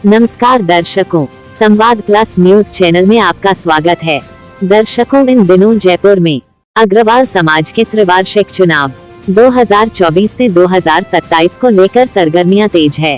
नमस्कार दर्शकों, संवाद प्लस न्यूज चैनल में आपका स्वागत है। दर्शकों, इन दिनों जयपुर में अग्रवाल समाज के त्रिवार्षिक चुनाव 2024 से 2027 को लेकर सरगर्मियां तेज है।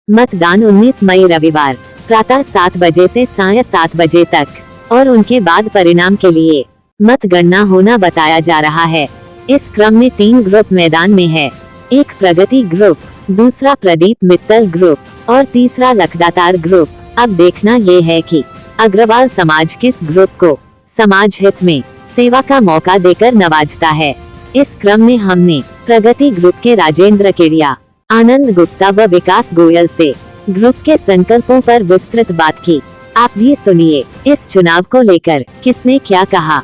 मतदान 19 मई रविवार प्रातः 7 बजे से सायं 7 बजे तक और उनके बाद परिणाम के लिए मतगणना होना बताया जा रहा है। इस क्रम में 3 ग्रुप मैदान में है। एक प्रगति ग्रुप, दूसरा प्रदीप मित्तल ग्रुप और तीसरा लखदातार ग्रुप। अब देखना ये है कि अग्रवाल समाज किस ग्रुप को समाज हित में सेवा का मौका देकर नवाजता है। इस क्रम में हमने प्रगति ग्रुप के राजेंद्र केडिया, आनंद गुप्ता व विकास गोयल से ग्रुप के संकल्पों पर विस्तृत बात की। आप भी सुनिए इस चुनाव को लेकर किसने क्या कहा।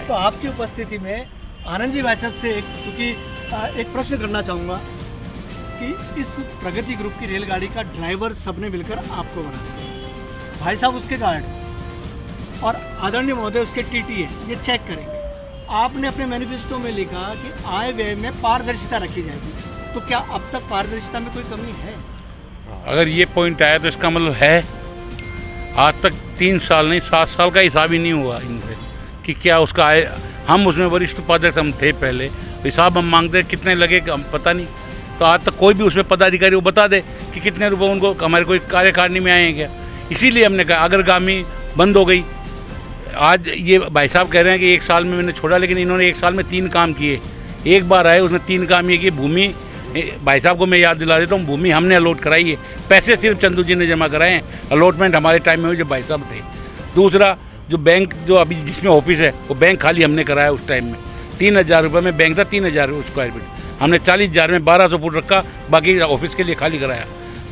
तो आपकी उपस्थिति में आनंद जी भाई साहब से क्योंकि एक प्रश्न करना चाहूँगा कि इस प्रगति ग्रुप की रेलगाड़ी का ड्राइवर सबने मिलकर आपको बनाया, भाई साहब उसके गार्ड और आदरणीय महोदय उसके टीटी है, ये चेक करेंगे। आपने अपने मैनिफेस्टो में लिखा कि आय व्यय में पारदर्शिता रखी जाएगी, तो क्या अब तक पारदर्शिता में कोई कमी है? अगर ये पॉइंट आया तो इसका मतलब है आज तक 3 साल नहीं 7 साल का हिसाब ही नहीं हुआ इनसे कि क्या उसका आय। हम उसमें वरिष्ठ उपाध्यक्ष हम थे पहले, हिसाब हम मांगते कितने लगे हम पता नहीं। तो आज तक कोई भी उसमें पदाधिकारी वो बता दे कि कितने रुपए उनको हमारे कोई कार्यकारिणी में आए हैं क्या। इसीलिए हमने कहा अग्रगामी बंद हो गई। आज ये भाई साहब कह रहे हैं कि 1 साल में मैंने छोड़ा, लेकिन इन्होंने 1 साल में 3 काम किए। एक बार आए उसने 3 काम ये किए। भूमि, भाई साहब को मैं याद दिला देता हूँ, भूमि हमने अलॉट कराई है, पैसे सिर्फ चंदू जी ने जमा कराए हैं। अलॉटमेंट हमारे टाइम में हुई जब भाई साहब थे। दूसरा, जो बैंक जो अभी जिसमें ऑफिस है वो बैंक खाली हमने कराया उस टाइम में। 3,000 रुपये में बैंक था, 3,000 स्क्वायर फीट। हमने 40,000 में 1200 फुट रखा, बाकी ऑफिस के लिए खाली कराया।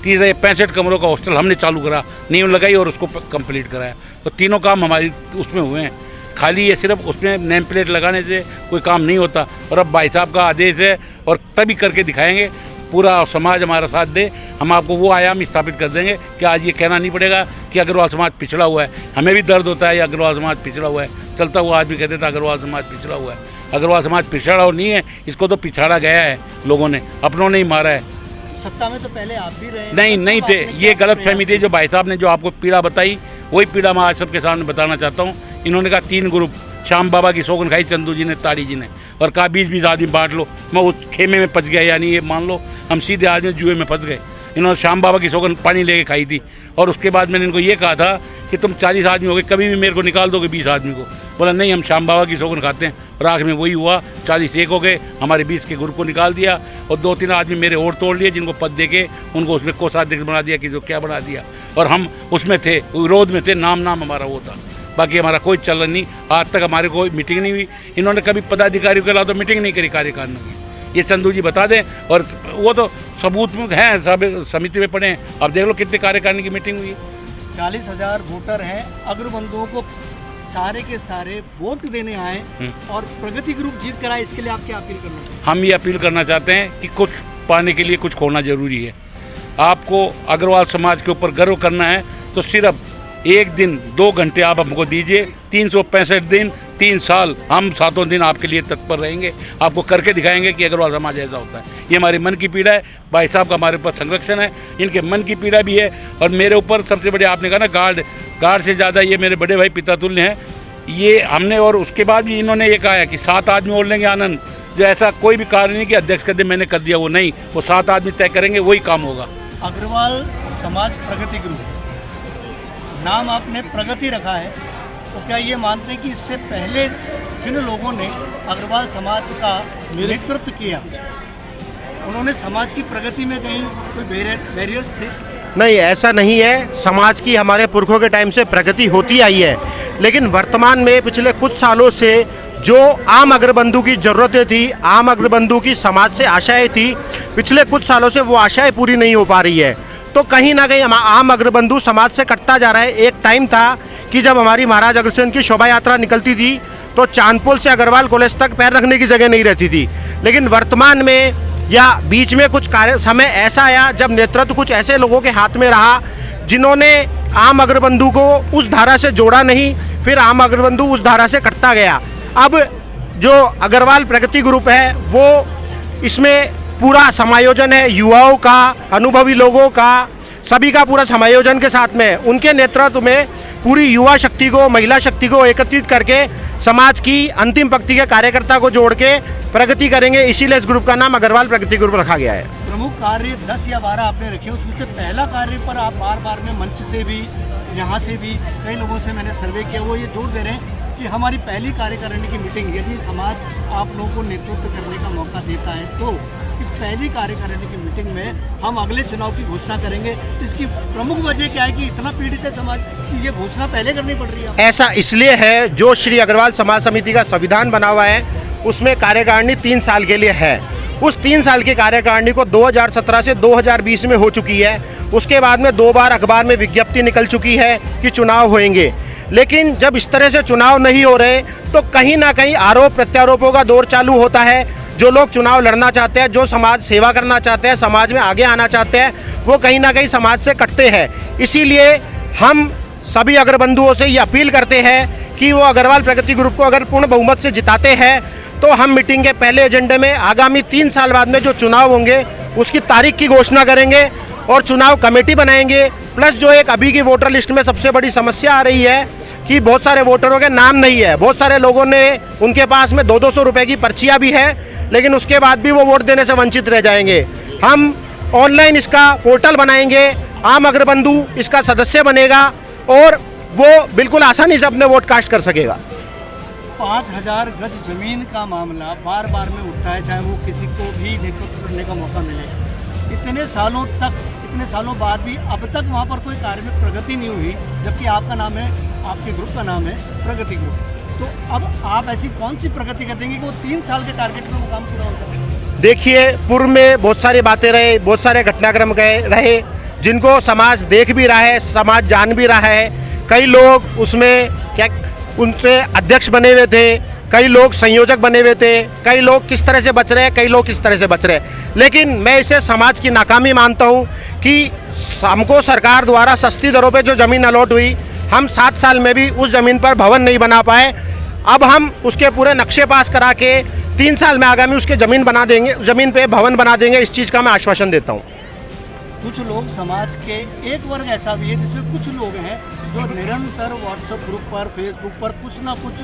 तीसरा, 65 कमरों का हॉस्टल हमने चालू करा, नींव लगाई और उसको कंप्लीट कराया। तो तीनों काम हमारी उसमें हुए हैं। खाली ये सिर्फ उसमें नेम प्लेट लगाने से कोई काम नहीं होता। और अब भाई साहब का आदेश है और तभी करके दिखाएंगे। पूरा समाज हमारा साथ दे, हम आपको वो आयाम स्थापित कर देंगे कि आज ये कहना नहीं पड़ेगा कि अग्रवाल समाज पिछड़ा हुआ है। हमें भी दर्द होता है ये अग्रवाल समाज पिछड़ा हुआ है, चलता हुआ आज भी कहते थे अग्रवाल समाज पिछड़ा हुआ है। अग्रवाल समाज पिछड़ा और नहीं है, इसको तो पिछाड़ा गया है लोगों ने, अपनों ने ही मारा है। सत्ता में तो पहले आप भी रहे? नहीं थे। ये गलत फहमी थी जो भाई साहब ने जो आपको पीड़ा बताई, वही पीड़ा मैं आज सबके सामने बताना चाहता हूँ। इन्होंने कहा 3 ग्रुप, श्याम बाबा की सौगन खाई चंदू जी ने, ताड़ी जी ने, और कहा 20-20 आदमी बांट लो। मैं उस खेमे में फंस गया, यानी ये मान लो हम सीधे आदमी जुए में फंस गए। इन्होंने श्याम बाबा की सौगन पानी लेके खाई थी। और उसके बाद मैंने इनको ये कहा था कि तुम 40 आदमी हो गए, कभी भी मेरे को निकाल दोगे 20 आदमी को। बोला नहीं, हम श्याम बाबा की सौगन खाते हैं। और आखिर में वही हुआ, 40 एक हो गए, हमारे 20 के ग्रुप को निकाल दिया और 2-3 आदमी मेरे और तोड़ लिए, जिनको पद दे के उनको उसमें कोषाध्यक्ष बना दिया कि जो क्या बना दिया। और हम उसमें थे, विरोध में थे, नाम हमारा वो था। बाकी हमारा कोई चलन नहीं। आज तक हमारे कोई मीटिंग नहीं हुई। इन्होंने कभी पदाधिकारियों के अलावा तो मीटिंग नहीं करी कार्यकारिणी की। ये चंदू जी बता दें, और वो तो सबूत में हैं, सब समिति में पड़े हैं। अब देख लो कितने कार्यकारिणी की मीटिंग हुई। 40,000 वोटर हैं, अग्रबंधुओं को सारे के सारे वोट देने आए और प्रगति ग्रुप जीत कर आए। इसके लिए आप क्या अपील करना चाहते हैं? हम ये अपील करना चाहते हैं कि कुछ पाने के लिए कुछ खोना जरूरी है। आपको अग्रवाल समाज के ऊपर गर्व करना है तो सिर्फ 1 दिन 2 घंटे आप हमको दीजिए। 365 दिन 3 साल हम 7 दिन आपके लिए तत्पर रहेंगे। आपको करके दिखाएंगे कि अग्रवाल समाज ऐसा होता है। ये हमारे मन की पीड़ा है। भाई साहब का हमारे ऊपर संरक्षण है, इनके मन की पीड़ा भी है। और मेरे ऊपर सबसे बड़े, आपने कहा ना गार्ड से ज़्यादा ये मेरे बड़े भाई पिता तुल्य हैं। ये हमने, और उसके बाद भी इन्होंने ये कहा है कि 7 आदमी और लेंगे आनंद। जो ऐसा कोई भी कार्य नहीं कि अध्यक्ष कर दे मैंने कर दिया, वो नहीं, वो 7 आदमी तय करेंगे, वही काम होगा। अग्रवाल समाज प्रगति ग्रुप, नाम आपने प्रगति रखा है, तो क्या ये मानते हैं कि इससे पहले जिन लोगों ने अग्रवाल समाज का नेतृत्व किया उन्होंने समाज की प्रगति में कहीं कोई बैरियर्स थे? नहीं, ऐसा नहीं है। समाज की हमारे पुरखों के टाइम से प्रगति होती आई है, लेकिन वर्तमान में पिछले कुछ सालों से जो आम अग्रबंधु की ज़रूरतें थी, आम अग्रबंधु की समाज से आशाएं थी, पिछले कुछ सालों से वो आशाएं पूरी नहीं हो पा रही है। तो कहीं ना कहीं आम अग्रबंधु समाज से कटता जा रहा है। एक टाइम था कि जब हमारी महाराज अग्रसेन की शोभा यात्रा निकलती थी तो चांदपुल से अग्रवाल कॉलेज तक पैर रखने की जगह नहीं रहती थी। लेकिन वर्तमान में या बीच में कुछ समय ऐसा आया जब नेतृत्व कुछ ऐसे लोगों के हाथ में रहा जिन्होंने आम अग्रबंधु को उस धारा से जोड़ा नहीं, फिर आम अग्रबंधु उस धारा से कटता गया। अब जो अग्रवाल प्रगति ग्रुप है वो इसमें पूरा समायोजन है युवाओं का, अनुभवी लोगों का, सभी का पूरा समायोजन के साथ में उनके नेतृत्व में पूरी युवा शक्ति को, महिला शक्ति को एकत्रित करके समाज की अंतिम पंक्ति के कार्यकर्ता को जोड़ के प्रगति करेंगे। इसीलिए इस ग्रुप का नाम अग्रवाल प्रगति ग्रुप रखा गया है। प्रमुख कार्य 10 या 12 आपने रखे, उसमें से पहला कार्य पर आप बार बार में मंच से भी, यहाँ से भी कई लोगों से मैंने सर्वे किया, वो ये जोर दे रहे हैं कि हमारी पहली कार्यकारिणी की मीटिंग, यदि समाज आप लोगों को नेतृत्व करने का मौका देता है तो पहली कार्यकारिणी की मीटिंग में हम अगले चुनाव की घोषणा करेंगे। इसकी प्रमुख वजह क्या है कि इतना पीड़ित है समाज कि ये घोषणा पहले करनी पड़ रही है? ऐसा इसलिए है, जो श्री अग्रवाल समाज समिति का संविधान बना हुआ है उसमें कार्यकारिणी 3 साल के लिए है। उस 3 साल की कार्यकारिणी को 2017 से 2020 में हो चुकी है। उसके बाद में 2 बार अखबार में विज्ञप्ति निकल चुकी है कि चुनाव होंगे, लेकिन जब इस तरह से चुनाव नहीं हो रहे तो कहीं ना कहीं आरोप प्रत्यारोपों का दौर चालू होता है। जो लोग चुनाव लड़ना चाहते हैं, जो समाज सेवा करना चाहते हैं, समाज में आगे आना चाहते हैं, वो कहीं ना कहीं समाज से कटते हैं। इसीलिए हम सभी अग्रबंधुओं से ये अपील करते हैं कि वो अग्रवाल प्रगति ग्रुप को अगर पूर्ण बहुमत से जिताते हैं तो हम मीटिंग के पहले एजेंडे में आगामी 3 साल बाद में जो चुनाव होंगे उसकी तारीख की घोषणा करेंगे और चुनाव कमेटी बनाएंगे। प्लस जो एक अभी की वोटर लिस्ट में सबसे बड़ी समस्या आ रही है कि बहुत सारे वोटरों के नाम नहीं है। बहुत सारे लोगों ने, उनके पास में 200-200 रुपए की पर्चियाँ भी है, लेकिन उसके बाद भी वो वोट देने से वंचित रह जाएंगे। हम ऑनलाइन इसका पोर्टल बनाएंगे, आम अग्रबंधु इसका सदस्य बनेगा और वो बिल्कुल आसानी से अपने वोट कास्ट कर सकेगा। 5000 गज जमीन का मामला बार बार में उठता है, चाहे वो किसी को भी नेतृत्व करने का मौका मिले। इतने सालों तक, इतने सालों बाद भी अब तक वहाँ पर कोई कार्य में प्रगति नहीं हुई, जबकि आपका नाम है, आपके ग्रुप का नाम है प्रगति ग्रुप। तो अब आप ऐसी कौन सी प्रगति कर देंगे कि वो 3 साल के टारगेट में वो काम पूरा हो सके? देखिए, पूर्व में बहुत सारी बातें रहे, बहुत सारे घटनाक्रम रहे जिनको समाज देख भी रहा है, समाज जान भी रहा है। कई लोग उसमें क्या उनसे अध्यक्ष बने हुए थे, कई लोग संयोजक बने हुए थे, कई लोग किस तरह से बच रहे हैं, कई लोग किस तरह से बच रहे हैं। लेकिन मैं इसे समाज की नाकामी मानता हूं कि हमको सरकार द्वारा सस्ती दरों पे जो ज़मीन अलॉट हुई, हम 7 साल में भी उस ज़मीन पर भवन नहीं बना पाए। अब हम उसके पूरे नक्शे पास करा के 3 साल में आगामी उसके ज़मीन बना देंगे, ज़मीन पे भवन बना देंगे। इस चीज़ का मैं आश्वासन देता हूँ। कुछ लोग समाज के एक वर्ग ऐसा भी है जिसमें कुछ लोग हैं जो निरंतर व्हाट्सएप ग्रुप पर, फेसबुक पर कुछ ना कुछ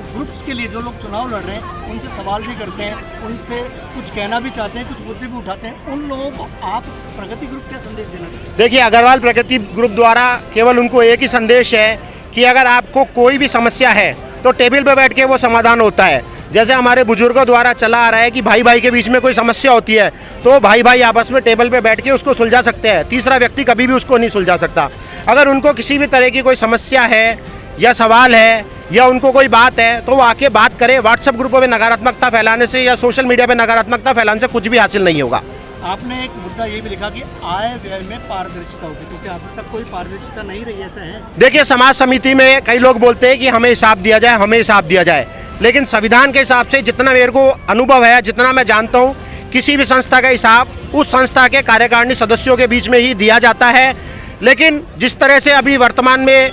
ग्रुप्स के लिए जो लोग चुनाव लड़ रहे हैं उनसे सवाल भी करते हैं, उनसे कुछ कहना भी चाहते हैं, कुछ मुद्दे भी उठाते हैं। उन लोगों को आप प्रगति ग्रुप क्या संदेश देना चाहते हैं? देखिए, अग्रवाल प्रगति ग्रुप द्वारा केवल उनको एक ही संदेश है कि अगर आपको कोई भी समस्या है तो टेबल पर बैठ के वो समाधान होता है। जैसे हमारे बुजुर्गों द्वारा चला आ रहा है कि भाई भाई के बीच में कोई समस्या होती है तो भाई भाई आपस में टेबल पे बैठ के उसको सुलझा सकते हैं, तीसरा व्यक्ति कभी भी उसको नहीं सुलझा सकता। अगर उनको किसी भी तरह की कोई समस्या है या सवाल है या उनको कोई बात है तो वो आके बात करें। व्हाट्सएप ग्रुपों में नकारात्मकता फैलाने से या सोशल मीडिया पे नकारात्मकता फैलाने से कुछ भी हासिल नहीं होगा। आपने एक मुद्दा ये भी लिखा कि आय व्यय में पारदर्शिता होगी, तो क्या अब तक कोई पारदर्शिता नहीं रही, ऐसा है? देखिए, समाज समिति में कई लोग बोलते हैं कि हमें हिसाब दिया जाए, हमें हिसाब दिया जाए, लेकिन संविधान के हिसाब से जितना मेरे को अनुभव है, जितना मैं जानता हूँ, किसी भी संस्था का हिसाब उस संस्था के कार्यकारिणी सदस्यों के बीच में ही दिया जाता है। लेकिन जिस तरह से अभी वर्तमान में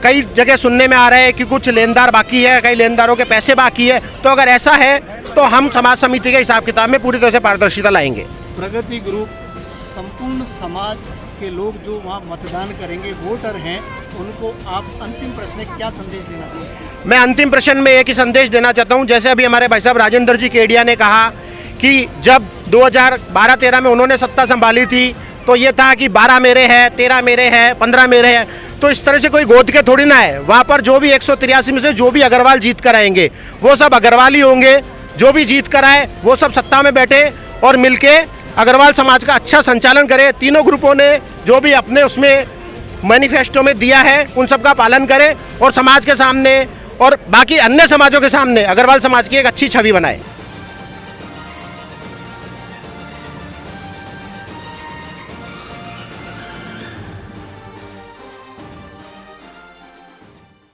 कई जगह सुनने में आ रहा है कि कुछ लेनदार बाकी है, कई लेनदारों के पैसे बाकी है, तो अगर ऐसा है तो हम समाज समिति के हिसाब किताब में पूरी तरह से पारदर्शिता लाएंगे। प्रगति ग्रुप संपूर्ण समाज के लोग जो वहाँ मतदान करेंगे, वोटर हैं, उनको आप अंतिम प्रश्न में क्या संदेश देना चाहते हैं? मैं अंतिम प्रश्न में एक ही संदेश देना चाहता हूं। जैसे अभी हमारे भाई साहब राजेंद्र जी केडिया ने कहा कि जब 2012-13 में उन्होंने सत्ता संभाली थी तो ये था कि 12 मेरे हैं, 13 मेरे हैं, 15 मेरे हैं। तो इस तरह से कोई गोद के थोड़ी ना है। वहाँ पर जो भी 183 में से जो भी अग्रवाल जीत कर आएंगे वो सब अग्रवाल ही होंगे। जो भी जीत कर आए वो सब सत्ता में बैठे और मिलके अग्रवाल समाज का अच्छा संचालन करे। तीनों ग्रुपों ने जो भी अपने उसमें मैनिफेस्टो में दिया है उन सब का पालन करें और समाज के सामने और बाकी अन्य समाजों के सामने अग्रवाल समाज की एक अच्छी छवि बनाए।